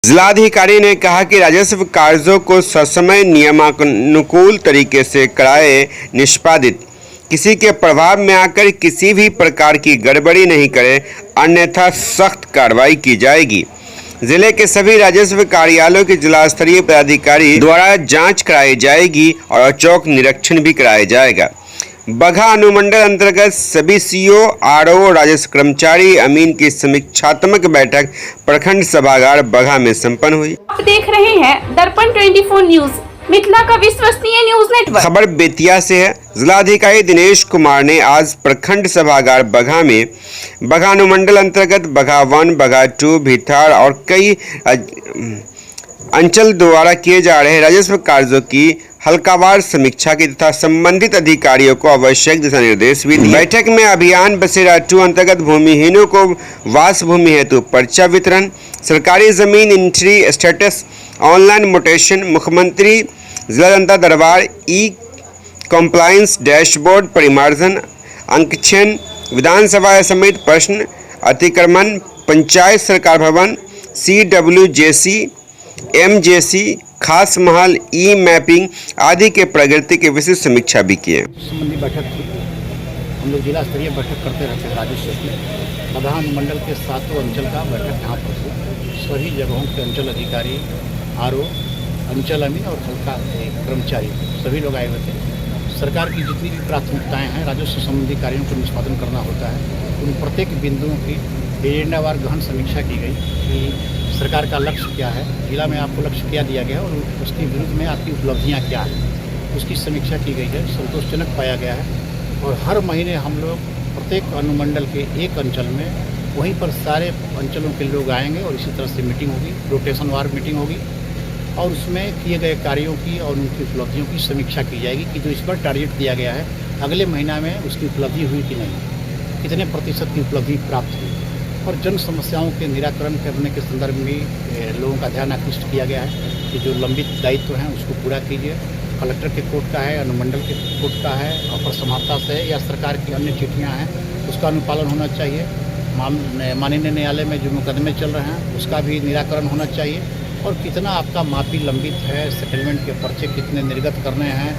जिलाधिकारी ने कहा कि राजस्व कार्यों को ससमय नियमानुकूल तरीके से कराए निष्पादित, किसी के प्रभाव में आकर किसी भी प्रकार की गड़बड़ी नहीं करे, अन्यथा सख्त कार्रवाई की जाएगी। जिले के सभी राजस्व कार्यालयों के जिला स्तरीय पदाधिकारी द्वारा जांच कराई जाएगी और औचक निरीक्षण भी कराया जाएगा। बगहा अनुमंडल अंतर्गत सभी सीओ, आरओ, राजस्व कर्मचारी अमीन की समीक्षात्मक बैठक प्रखंड सभागार बगहा में संपन्न हुई। आप देख रहे हैं दर्पण 24 न्यूज, मिथिला का विश्वसनीय न्यूज नेटवर्क। खबर बेतिया से है। जिलाधिकारी दिनेश कुमार ने आज प्रखंड सभागार बगहा में बगहा अनुमंडल अंतर्गत बगहा 1, बगहा 2, भिताड़ और कई अंचल द्वारा किए जा रहे राजस्व कार्यों की हल्कावार समीक्षा की तथा संबंधित अधिकारियों को आवश्यक दिशा निर्देश भी दिए। बैठक में अभियान बसेरा 2 अंतर्गत भूमिहीनों को वास भूमि हेतु पर्चा वितरण, सरकारी जमीन एंट्री स्टेटस, ऑनलाइन मोटेशन, मुख्यमंत्री जिला जनता दरबार, ई कॉम्प्लायंस डैशबोर्ड, परिमार्जन, अंकक्षण, विधानसभा समेत प्रश्न अतिक्रमण, पंचायत सरकार भवन, CWJC, MJC, खास महल, ई मैपिंग आदि के प्रगति के विशेष समीक्षा भी किए। संबंधी बैठक थी। हम लोग जिला स्तरीय बैठक करते रहते हैं राजस्व में। बगहा अनुमंडल के 7 अंचल का बैठक यहाँ पर हुई। सभी जगहों के अंचल अधिकारी, आरओ, अंचल अमीन और हल्का कर्मचारी सभी लोग आए हुए थे। सरकार की जितनी भी प्राथमिकताएँ हैं राजस्व संबंधी कार्यों को निष्पादन करना होता है, उन प्रत्येक बिंदुओं की एजेंडावार गहन समीक्षा की गई कि सरकार का लक्ष्य क्या है, जिला में आपको लक्ष्य क्या दिया गया है और उसके विरुद्ध में आपकी उपलब्धियां क्या है, उसकी समीक्षा की गई है। संतोषजनक पाया गया है। और हर महीने हम लोग प्रत्येक अनुमंडल के एक अंचल में वहीं पर सारे अंचलों के लोग आएंगे और इसी तरह से मीटिंग होगी, रोटेशन वार मीटिंग होगी और उसमें किए गए कार्यों की और उनकी उपलब्धियों की समीक्षा की जाएगी कि जो इस पर टारगेट दिया गया है अगले महीना में उसकी उपलब्धि हुई कि नहीं, कितने प्रतिशत की उपलब्धि प्राप्त हुई। और जन समस्याओं के निराकरण करने के संदर्भ में लोगों का ध्यान आकृष्ट किया गया है कि जो लंबित दायित्व हैं उसको पूरा कीजिए। कलेक्टर के कोर्ट का है, अनुमंडल के कोर्ट का है, अपर समाहर्ता से या सरकार की अन्य चिट्ठियां हैं उसका अनुपालन होना चाहिए। माननीय न्यायालय में जो मुकदमे चल रहे हैं उसका भी निराकरण होना चाहिए। और कितना आपका माफी लंबित है, सेटलमेंट के पर्चे कितने निर्गत करने हैं,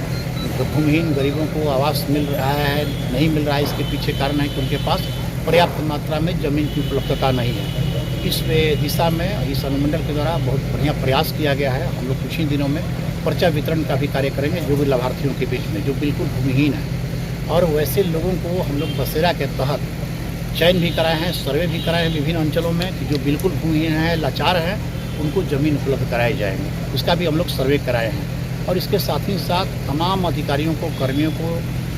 भूमिहीन गरीबों को आवास मिल रहा है नहीं मिल रहा है, इसके पीछे कारण है कि उनके पास पर्याप्त मात्रा में ज़मीन की उपलब्धता नहीं है। इस दिशा में इस अनुमंडल के द्वारा बहुत बढ़िया प्रयास किया गया है। हम लोग कुछ ही दिनों में पर्चा वितरण का भी कार्य करेंगे जो भी लाभार्थियों के बीच में जो बिल्कुल भूमिहीन है। और वैसे लोगों को हम लोग बसेरा के तहत चयन भी कराए हैं, सर्वे भी कराए हैं विभिन्न अंचलों में कि जो बिल्कुल भूमिहीन हैं, लाचार हैं, उनको ज़मीन उपलब्ध कराए जाएंगे। इसका भी हम लोग सर्वे कराए हैं। और इसके साथ ही साथ तमाम अधिकारियों को, कर्मियों को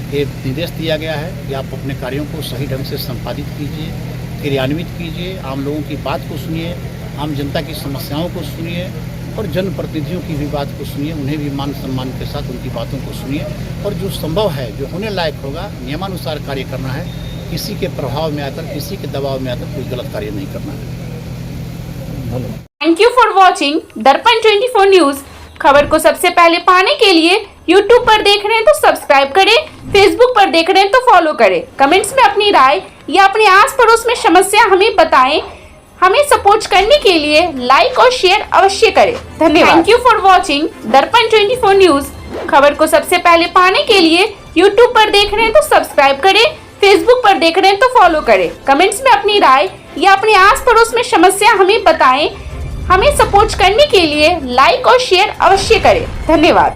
ये निर्देश दिया गया है कि आप अपने कार्यों को सही ढंग से संपादित कीजिए, क्रियान्वित कीजिए, आम लोगों की बात को सुनिए, आम जनता की समस्याओं को सुनिए और जनप्रतिनिधियों की भी बात को सुनिए, उन्हें भी मान सम्मान के साथ उनकी बातों को सुनिए और जो संभव है, जो होने लायक होगा, नियमानुसार कार्य करना है। किसी के प्रभाव में आकर, किसी के दबाव में आकर कोई गलत कार्य नहीं करना है। थैंक यू फॉर वॉचिंग दर्पण 24 न्यूज। खबर को सबसे पहले पाने के लिए YouTube पर देख रहे हैं तो सब्सक्राइब करें, Facebook पर देख रहे हैं तो फॉलो करें। कमेंट्स में अपनी राय या अपने आस पड़ोस में समस्या हमें बताएं। हमें सपोर्ट करने के लिए लाइक और शेयर अवश्य करें। धन्यवाद। थैंक यू फॉर वॉचिंग दर्पण 24 न्यूज। खबर को सबसे पहले पाने के लिए YouTube पर देख रहे हैं तो सब्सक्राइब करें, Facebook पर देख रहे हैं तो फॉलो करें। कमेंट्स में अपनी राय या अपने आस पड़ोस में समस्या हमें बताएं। हमें सपोर्ट करने के लिए लाइक और शेयर अवश्य करें। धन्यवाद।